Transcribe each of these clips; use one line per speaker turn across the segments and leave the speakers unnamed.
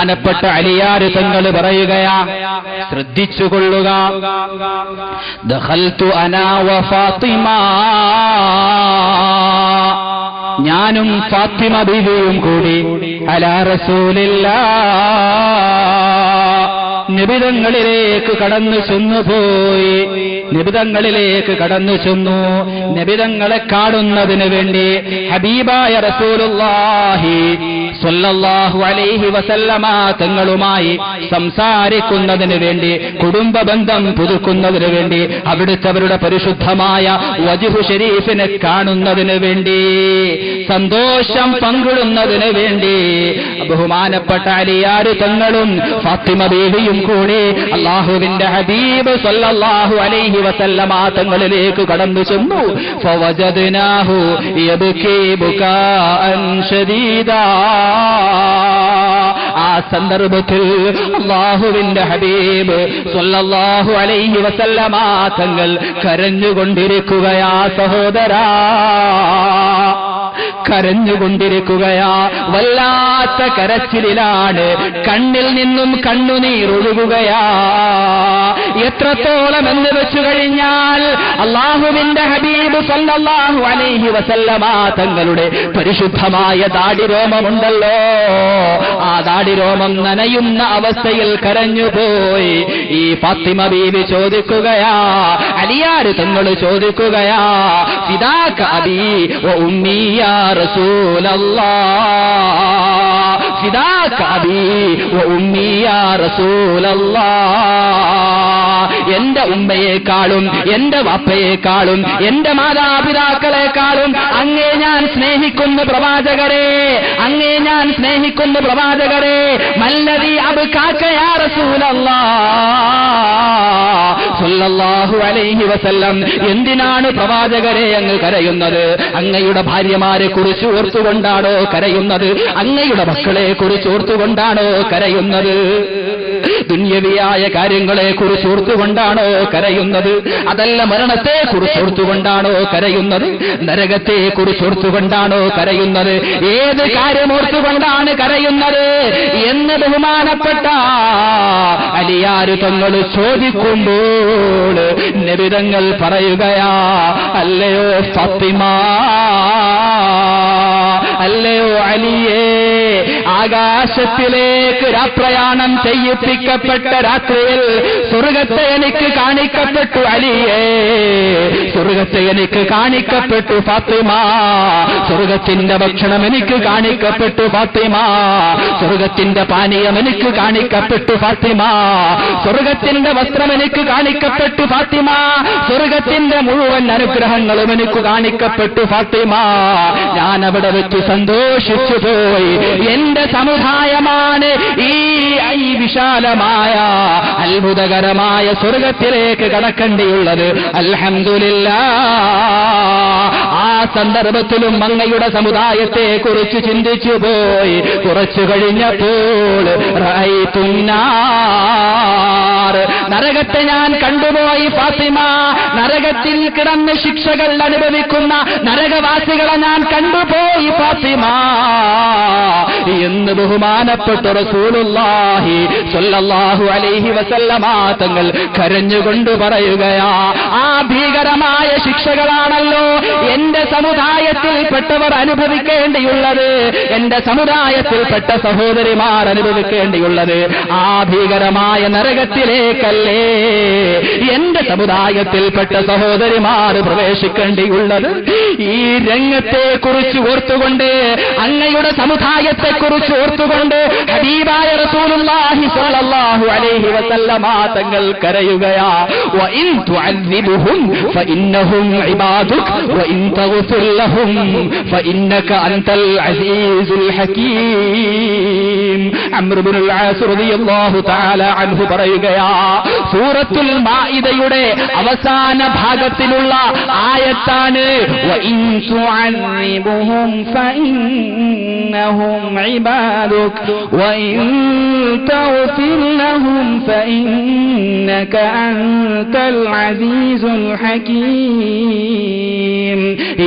ബഹുമാനപ്പെട്ട അലിയാർ തങ്ങൾ പറയുകയാ, ശ്രദ്ധിച്ചുകൊള്ളുക. ദഖൽതു അനാ വ ഫാത്തിമ, ഞാനും ഫാത്തിമ ബീവിയും കൂടി അലാ റസൂലില്ലാഹ്, നിബിതങ്ങളിലേക്ക് കടന്നു ചെന്നുപോയി. നിബിതങ്ങളിലേക്ക് കടന്നു ചെന്നു. നിബിതങ്ങളെ കാണുന്നതിന് വേണ്ടി ഹബീബായ റസൂലുള്ളാഹി സ്വല്ലല്ലാഹു അലൈഹി വസല്ലമ തങ്ങളുമായി സംസാരിക്കുന്നതിന് വേണ്ടി, കുടുംബ ബന്ധം പുതുക്കുന്നതിന് വേണ്ടി, അവിടുത്തെ അവരുടെ പരിശുദ്ധമായ വജ്ഹു ഷരീഫിനെ കാണുന്നതിന് വേണ്ടി, സന്തോഷം പങ്കിടുന്നതിന് വേണ്ടി ബഹുമാനപ്പെട്ട അലിയാർ തങ്ങളും ഫാത്തിമ ബീവിയും കൂടി അല്ലാഹുവിന്റെ ഹബീബ് സ്വല്ലല്ലാഹു അലൈഹി വസല്ലമ തങ്ങളിലേക്ക് കടന്നു ചെന്നു. ഫവജദ്നാഹു യബ്കി ബുകാഅൻ ശദീദാ, ആ സന്ദർഭത്തിൽ അല്ലാഹുവിന്റെ ഹബീബ് സ്വല്ലല്ലാഹു അലൈഹി വസല്ലമ തങ്ങൾ കരഞ്ഞുകൊണ്ടിരിക്കുകയാ സഹോദരാ, കരഞ്ഞുകൊണ്ടിരിക്കുകയാ. വല്ലാത്ത കരച്ചിലാണ്, കണ്ണിൽ നിന്നും കണ്ണുനീർ ഒഴുകുകയാ. എത്രത്തോളം എന്ന് വെച്ചു കഴിഞ്ഞാൽ അല്ലാഹുവിന്റെ ഹബീബ് സല്ലല്ലാഹു അലൈഹി വസല്ലമ തങ്ങളുടെ പരിശുദ്ധമായ ദാടിരോമമുണ്ടല്ലോ, ആ ദാടിരോമം നനയുന്ന അവസ്ഥയിൽ കരഞ്ഞുപോയി. ഈ ഫാത്തിമ ബീവി ചോദിക്കുകയാ, അലിയാർ തങ്ങൾ ചോദിക്കുകയാ, ഫിദാക അബീ വ ഉമ്മീ യാ റസൂലല്ലാഹ്, ഫിദാക അബീ വ ഉമ്മീ യാ റസൂലല്ലാഹ്, എന്റെ ഉമ്മയെക്കാളും എന്റെ വാപ്പയെക്കാളും എന്റെ മാതാപിതാക്കളെക്കാളും അങ്ങേ ഞാൻ സ്നേഹിക്കുന്ന പ്രവാചകരെ, അങ്ങേ ഞാൻ സ്നേഹിക്കുന്ന പ്രവാചകരെ, മല്ലദീ അബ്കാക യാ റസൂലല്ലാഹ് സ്വല്ലല്ലാഹു അലൈഹി വസല്ലം, എന്തിനാണ് പ്രവാചകരെ അങ്ങ് കരയുന്നത്? അങ്ങയുടെ ഭാര്യമാരെ കുറിച്ച് ഓർത്തുകൊണ്ടാണോ കരയുന്നത്? അങ്ങയുടെ മക്കളെ കുറിച്ച് ഓർത്തുകൊണ്ടാണോ കരയുന്നത്? ദുന്യവിയായ കാര്യങ്ങളെ കുറിച്ച് ഓർത്തുകൊണ്ടാണോ കരയുന്നത്? അതല്ല മരണത്തെ കുറിച്ച് ഓർത്തുകൊണ്ടാണോ കരയുന്നത്? നരകത്തെ കുറിച്ച് ഓർത്തുകൊണ്ടാണോ കരയുന്നത്? ഏത് കാര്യം ഓർത്തുകൊണ്ടാണ് കരയുന്നത് എന്ന് ബഹുമാനപ്പെട്ട അലിയാർ തങ്ങൾ ചോദിക്കുമ്പോൾ നബി തങ്ങൾ പറയുകയാ, അല്ലയോ ഫാത്തിമ, അല്ലയോ അലിയേ, ആകാശത്തിലേക്ക് രാപ്രയാണം ചെയ്യിപ്പിക്കപ്പെട്ട രാത്രിയിൽ സ്വർഗത്തെ എനിക്ക് കാണിക്കപ്പെട്ടു അലിയേ, സ്വർഗത്തെ എനിക്ക് കാണിക്കപ്പെട്ടു ഫാത്തിമ, സ്വർഗത്തിന്റെ ഭക്ഷണം എനിക്ക് കാണിക്കപ്പെട്ടു ഫാത്തിമ, സ്വർഗത്തിന്റെ പാനീയം എനിക്ക് കാണിക്കപ്പെട്ടു ഫാത്തിമ, സ്വർഗത്തിന്റെ വസ്ത്രം എനിക്ക് കാണിക്കപ്പെട്ടു ഫാത്തിമ, സ്വർഗത്തിന്റെ മുഴുവൻ അനുഗ്രഹങ്ങളും എനിക്ക് കാണിക്കപ്പെട്ടു ഫാത്തിമ. ഞാൻ അവിടെ വെച്ച് സന്തോഷിച്ചു പോയി. എന്റെ സമുദായമാണ് ഈ വിശാലമായ അത്ഭുതകരമായ സ്വർഗത്തിലേക്ക് കടക്കേണ്ടിയുള്ളത്. അൽഹംദുലില്ലാഹ്. ആ സന്ദർഭത്തിലും അങ്ങയുടെ സമുദായത്തെ കുറിച്ച് ചിന്തിച്ചു പോയി. കുറച്ചു കഴിഞ്ഞപ്പോൾ റഅയ്തുന്നാർ, നരകത്തെ ഞാൻ കണ്ടുപോയി ഫാത്തിമ, നരകത്തിൽ കിടന്ന് ശിക്ഷകൾ അനുഭവിക്കുന്ന നരകവാസികളെ ഞാൻ കണ്ടുപോയി ഫാത്തിമ എന്ന് ബഹുമാനപ്പെട്ട റസൂലുള്ളാഹി സ്വല്ലല്ലാഹു അലൈഹി വസല്ലമ തങ്ങൾ കരഞ്ഞുകൊണ്ട് പറയുകയാ, ആ ഭീകരമായ ശിക്ഷകളാണല്ലോ എന്റെ സമുദായത്തിൽപ്പെട്ടവർ അനുഭവിക്കേണ്ടിയുള്ളത്, എന്റെ സമുദായത്തിൽപ്പെട്ട സഹോദരിമാർ അനുഭവിക്കേണ്ടിയുള്ളത്. ആ ഭീകരമായ നരകത്തിലേക്കല്ലേ എന്റെ സമുദായത്തിൽപ്പെട്ട സഹോദരിമാർ പ്രവേശിക്കേണ്ടിയുള്ളത്. ഈ രംഗത്തെ കുറിച്ച് ഓർത്തുകൊണ്ട്, അങ്ങയുടെ സമുദായത്തെ കുറിച്ച് ഓർത്തുകൊണ്ട് ഹബീബായ റസൂലുള്ളാഹി സ്വല്ലല്ലാഹു അലൈഹി വസല്ലമ തങ്ങൾ കരയുകയാ, വഇൻ തുഅദ്ദിബുഹും ഫഇന്നഹും ഇബാദുക വഇൻ തഗ്ഫിർ ലഹും ഫഇന്നക അൻതൽ അസീസുൽ ഹകീം. അംർ ഇബ്നുൽ ആസ് റളിയല്ലാഹു തആല അൻഹു പറയുകയാ, സൂറത്തുൽ മാഇദയുടെ അവസാന ഭാഗത്തിലുള്ള ആയത്താണ് വഇൻ തുഅദ്ദിബുഹും ഫഇന്നഹും ഇബാദുക വഇൻ تغفر لهم فإنك أنت العزيز الحكيم.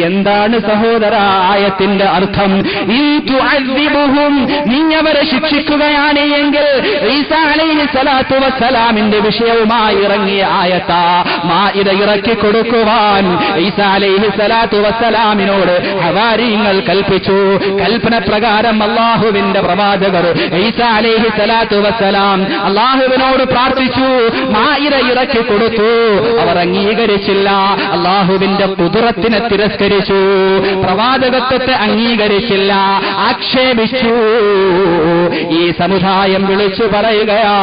എന്താണ് സഹോദര ആയത്തിന്റെ അർത്ഥം? ഇൻ തുഅദ്ദിബുഹും, നീ അവരെ ശിക്ഷിക്കുകയാണ് എങ്കിൽ, ഈസാ അലൈഹിസ്സലാത്തു വസ്സലാമിന്റെ വിഷയവുമായി ഇറങ്ങിയ ആയത്താ. മാഇദ ഇറക്കി കൊടുക്കുവാൻ ഈസാ അലൈഹിസ്സലാത്തു വസ്സലാമിനോട് ഹവാരികൾ കൽപ്പിച്ചു. കൽപ്പന പ്രകാരം അല്ലാഹുവിന്റെ പ്രവാചകർ ഈസാ അലൈഹിസ്സലാത്തു വസ്സലാം അല്ലാഹുവിനോട് പ്രാർത്ഥിച്ചു. മാഇദ ഇറക്കി കൊടുത്തു. അവർ അംഗീകരിച്ചില്ല. അല്ലാഹുവിന്റെ ഖുദ്റത്തിനെ തിരസ്കരിച്ചു. പ്രവാചകത്വത്തെ അംഗീകരിച്ചില്ല, ആക്ഷേപിച്ചു. ഈ സമുദായം വിളിച്ചു പറയുകയാ,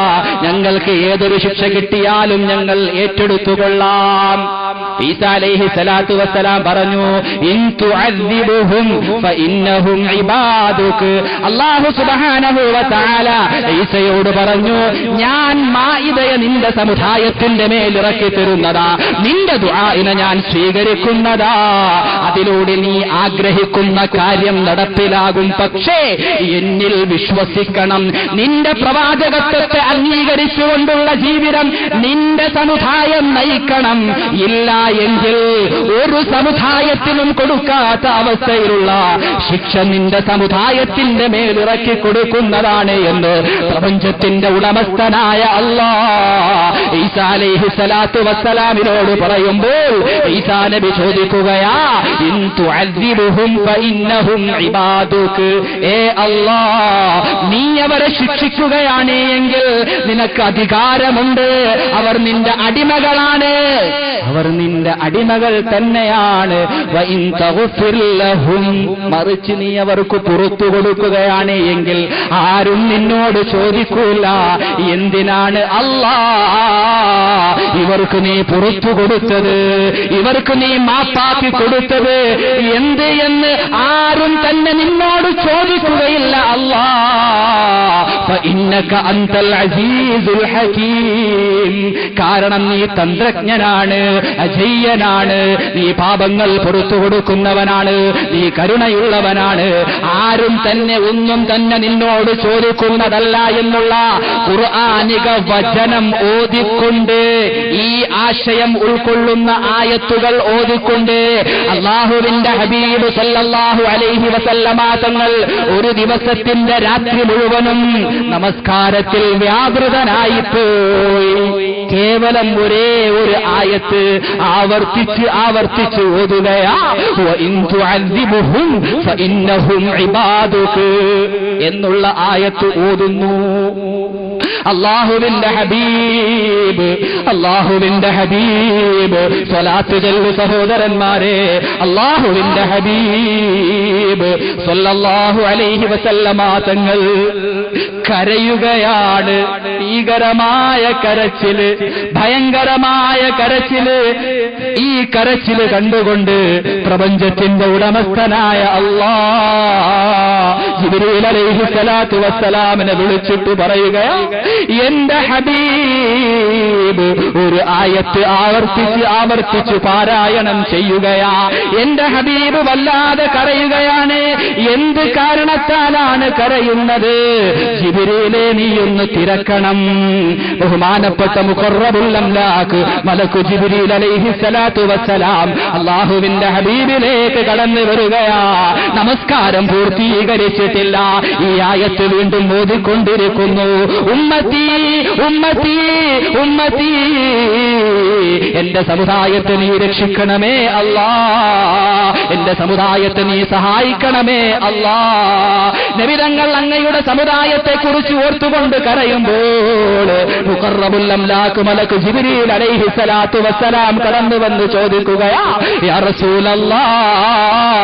ഞങ്ങൾക്ക് ഏതൊരു ശിക്ഷ കിട്ടിയാലും ഞങ്ങൾ ഏറ്റെടുത്തുകൊള്ളാം. ഈസാ അലൈഹിസ്സലാത്തു വസ്സലാം പറഞ്ഞു, ഇൻ തുഅദ്ദിബുഹും ഫഇന്നഹും ഇബാദുക. അല്ലാഹു സുബ്ഹാനഹു വ തആല ഈസയോട് പറഞ്ഞു, ഞാൻ മാഇദയെ നിന്റെ സമുദായത്തിന്റെ മേൽ ഇറക്കി തരുന്നതാ, നിന്റെ ദുആഇനെ ഞാൻ സ്വീകരിക്കുന്നതാ. അതിലൂടെ നീ ആഗ്രഹിക്കുന്ന കാര്യം നടപ്പിലാകും. പക്ഷേ എന്നിൽ വിശ്വസിക്കണം. നിന്റെ പ്രവാചകത്വത്തെ അംഗീകരിച്ചുകൊണ്ടുള്ള ജീവിതം നിന്റെ സമുദായം നയിക്കണം. ഇല്ല എങ്കിൽ ഒരു സമുദായത്തിനും കൊടുക്കാത്ത അവസ്ഥയിലുള്ള ശിക്ഷ നിന്റെ സമുദായത്തിന്റെ മേലിറക്കി കൊടുക്കുന്നതാണ് എന്ന് പ്രപഞ്ചത്തിന്റെ ഉടമസ്ഥനായ അല്ലാഹ് ഈസാ അലൈഹിസ്സലാത്തു വസ്സലാമിനോട് പറയുമ്പോൾ ഈസാ നബി ചോദിക്കുകയാ, ഇൻ തുഅദ്ദിബുഹും ഫഇന്നഹും ഇബാദുക. ഏ അല്ലാഹ്, നീ അവരെ ശിക്ഷിക്കുകയാണ് എങ്കിൽ നിനക്ക് അധികാരമുണ്ട്. അവർ നിന്റെ അടിമകളാണ്, അവർ നിന്റെ അടിമകൾ തന്നെയാണ്. വഇൻ തഗ്ഫിർ ലഹും, മറിച്ച് നീ അവർക്ക് പുറത്തു കൊടുക്കുകയാണ് എങ്കിൽ ആരും നിന്നോട് ചോദിക്കൂല, എന്തിനാണ് അല്ലാഹ് ഇവർക്ക് നീ പുറത്തു കൊടുത്തത്, ഇവർക്ക് നീ മാപ്പാക്കി കൊടുത്തത് എന്ത് എന്ന് ആരും തന്നെ നിന്നോട് ചോദിക്കുകയില്ല. അല്ലാഹ് ഫഇന്നക അൻതൽ അസീസുൽ ഹകീം, കാരണം നീ തന്ത്രജ്ഞനാണ്, അജയ്യനാണ്, നീ പാപങ്ങൾ പുറത്തു കൊടുക്കുന്നവനാണ്, നീ കരുണയുള്ളവനാണ്. ആരും തന്നെ ഒന്നും തന്നെ നിന്നോട് ചോദിക്കുന്നതല്ല എന്നുള്ള ഖുർആനിക വചനം ഓതിക്കൊണ്ട്, ഈ ആശയം ഉൾക്കൊള്ളുന്ന ആയത്തുകൾ ഓതിക്കൊണ്ട് അല്ലാഹുവിന്റെ ഹബീബ് സല്ലല്ലാഹു അലൈഹി വസല്ലമ തങ്ങൾ ഒരു ദിവസത്തിന്റെ രാത്രി മുഴുവനും നമസ്കാരത്തിൽ വ്യാപൃതനായിപ്പോയി. കേവലം ഒരേ ഒരു ആയത്ത് ആവർത്തിച്ച് ഓതുകയാ, വഇൻ തുഅദ്ദിബുഹും ഫഇന്നഹും ഇബാദുക എന്നുള്ള ആയത്ത് ഓതുന്നു. അല്ലാഹുവിന്റെ ഹബീബ് സ്വലാത്ത് ചൊല്ലു സഹോദരന്മാരെ. അല്ലാഹുവിന്റെ ഹബീബ് സ്വല്ലല്ലാഹു അലൈഹി വസല്ലമ തങ്ങൾ കരയുകയാണ്. ഭീകരമായ കരച്ചില്, ഭയങ്കരമായ കരച്ചില്. ഈ കരച്ചില് കണ്ടുകൊണ്ട് പ്രപഞ്ചത്തിന്റെ ഉടമസ്ഥനായ അല്ലാഹ് ജിബ്രീൽ അലൈഹിസ്സലാത്തു വസ്സലാമിനെ വിളിച്ചിട്ട് പറയുകയാ, എന്റെ ഹബീബ് ഒരു ആയത്ത് ആവർത്തിച്ച് പാരായണം ചെയ്യുകയാ. എന്റെ ഹബീബ് വല്ലാതെ കരയുകയാണ്. എന്ത് കാരണത്താലാണ് കരയുന്നത്? ജിബ്രീലേ, നീ ഒന്ന് തിരക്കണം. ബഹുമാനപ്പെട്ട മുഖറബുൽ അംലാഖ് മലക്കു ജിബ്രീൽ അലൈഹിസ്സലാത്തു വസ്സലാം അല്ലാഹുവിന്റെ ഹബീബിലേക്ക് കടന്നു വരികയാ. നമസ്കാരം പൂർത്തീകരിച്ചിട്ടില്ല. ഈ ആയത്ത് വീണ്ടും ഓതിക്കൊണ്ടിരിക്കുന്നു. ഉമ്മത്തി ഉമ്മത്തി ഉമ്മത്തി, എന്റെ സമുദായത്തെ നീ രക്ഷിക്കണമേ അല്ലാഹ്, എന്റെ സമുദായത്തെ നീ സഹായിക്കണമേ അല്ലാഹ്. നബി തങ്ങൾ അങ്ങയുടെ സമുദായത്തെ കുറിച്ച് ഓർത്തുകൊണ്ട് കരയുമ്പോൾ മുഖറബുൽ അംലാഖ് മലക്ക് ജിബ്രീൽ അലൈഹിസ്സലാത്തു വസ്സലാം കടന്നു വന്ന് ചോദിക്കുകയാ, യാ റസൂലല്ലാഹ്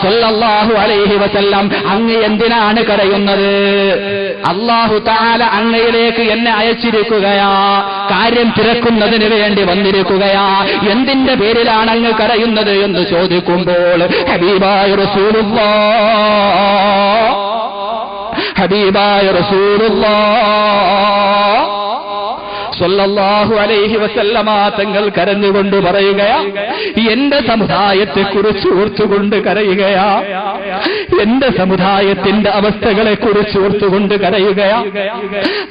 സ്വല്ലല്ലാഹു അലൈഹി വസല്ലം, അങ്ങ് എന്തിനാണ് കരയുന്നത്? അല്ലാഹു തആല അങ്ങയിലേക്ക് എന്നെ അയച്ചിരിക്കുകയാ, കാര്യം തിരക്കുന്നതിന് വേണ്ടി വന്നിരിക്കുകയാ. എന്തിന്റെ പേരിലാണ് അങ്ങ് കരയുന്നത് എന്ന് ചോദിക്കുമ്പോൾ ഹബീബായ റസൂലുള്ളാഹ് സ്വല്ലല്ലാഹു അലൈഹി വസല്ലമ തങ്ങൾ കരഞ്ഞുകൊണ്ട് പറയുകയാ, എന്റെ സമുദായത്തെ കുറിച്ച് ഓർത്തുകൊണ്ട് കരയുകയാ. എന്റെ സമുദായത്തിന്റെ അവസ്ഥകളെ കുറിച്ച് ഓർത്തുകൊണ്ട് കരയുകയാ.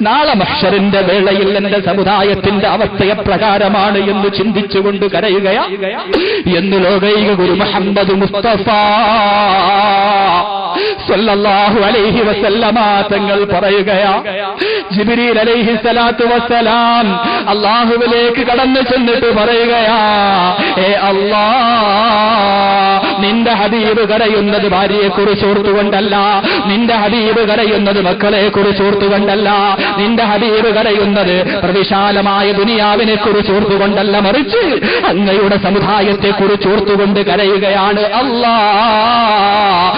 നാളെ മഹ്ശറിന്റെ വേളയിൽ എന്റെ സമുദായത്തിന്റെ അവസ്ഥ എപ്രകാരമാണ് എന്ന് ചിന്തിച്ചുകൊണ്ട് കരയുകയാ എന്ന് ലോകൈക ഗുരു മുഹമ്മദ് മുസ്തഫ സല്ലല്ലാഹു അലൈഹി വസല്ലമ തങ്ങൾ പറയുകയാ. ജിബ്രീൽ അലൈഹി സ്വലാത്തു വസ്സലാം അല്ലാഹുവിലേക്ക് കടന്നു ചെന്നിട്ട് പറയുകയാ, ഏ അല്ലാഹ്, നിന്റെ ഹബീബ് കരയുന്നത് ഭാര്യയെ കുറിച്ച് ഓർത്തുകൊണ്ടല്ല, നിന്റെ ഹബീബ് കരയുന്നത് മക്കളെ കുറിച്ച് ഓർത്തുകൊണ്ടല്ല, നിന്റെ ഹബീബ് കരയുന്നത് പ്രവിശാലമായ ദുനിയാവിനെ കുറിച്ച് ഓർത്തുകൊണ്ടല്ല, മറിച്ച് അങ്ങയുടെ സമുദായത്തെ കുറിച്ച് ഓർത്തുകൊണ്ട് കരയുകയാണ് അല്ലാഹ്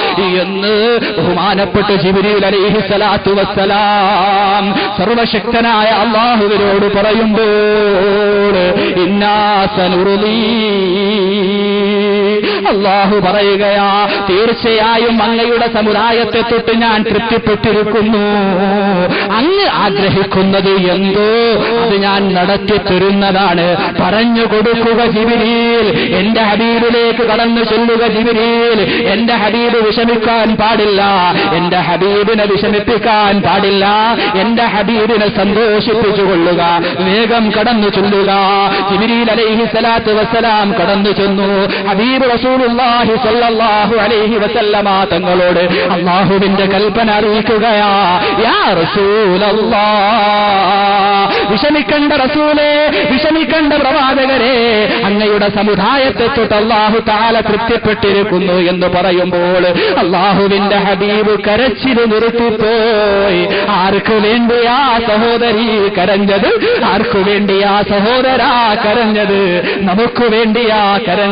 എന്ന് ബഹുമാനപ്പെട്ട ജിബ്രീൽ അലൈഹി സ്വലാത്തു വസ്സലാം സർവശക്തനായ അല്ലാഹുവിനോട് പറയുമ്പോൾ ഇന്നാ സനുറുദീ, അല്ലാഹു പറയുകയാ, തീർച്ചയായും അങ്ങയുടെ സമുദായത്തെ തൊട്ട് ഞാൻ തൃപ്തിപ്പെട്ടിരിക്കുന്നു. അങ്ങ് ആഗ്രഹിക്കുന്നത് എന്തോ അത് ഞാൻ നടത്തി തരുന്നതാണ്. പറഞ്ഞു കൊടുക്കുക ജിബ്രീൽ, എന്റെ ഹബീബിലേക്ക് കടന്നു ചെല്ലുക ജിബ്രീൽ. എന്റെ ഹബീബ് വിഷമിക്കാൻ പാടില്ല, എന്റെ ഹബീബിനെ വിഷമിപ്പിക്കാൻ പാടില്ല, എന്റെ ഹബീബിനെ സന്തോഷിപ്പിച്ചുകൊള്ളുക. വേഗം കടന്നു ചെല്ലുക. ജിബ്രീൽ അലൈഹി സ്വലാത്തു വസ്സലാം കടന്നു ചെന്നു. ഹബീബ് റസൂലുള്ളാഹി സ്വല്ലല്ലാഹു അലൈഹി വസല്ലമ തങ്ങളോട് അല്ലാഹുവിന്റെ കൽപ്പന അറിയിക്കുകയാ, യാ റസൂലല്ലാഹ്, വിഷമിക്കണ്ട റസൂലേ, വിഷമിക്കണ്ട പ്രവാചകരെ, അങ്ങയുടെ സമുദായത്തെ തൊട്ട് അല്ലാഹു തആല തൃപ്തിപ്പെട്ടിരിക്കുന്നു എന്ന് പറയുമ്പോൾ അല്ലാഹുവിന്റെ ഹബീബ് കരച്ചിൽ നിർത്തിപ്പോയി. ആർക്ക് വേണ്ടിയാ സഹോദരി കരഞ്ഞത്? ആർക്കു വേണ്ടിയാ സഹോദരാ കരഞ്ഞത്? നമുക്ക് വേണ്ടിയാ കരഞ്ഞത്.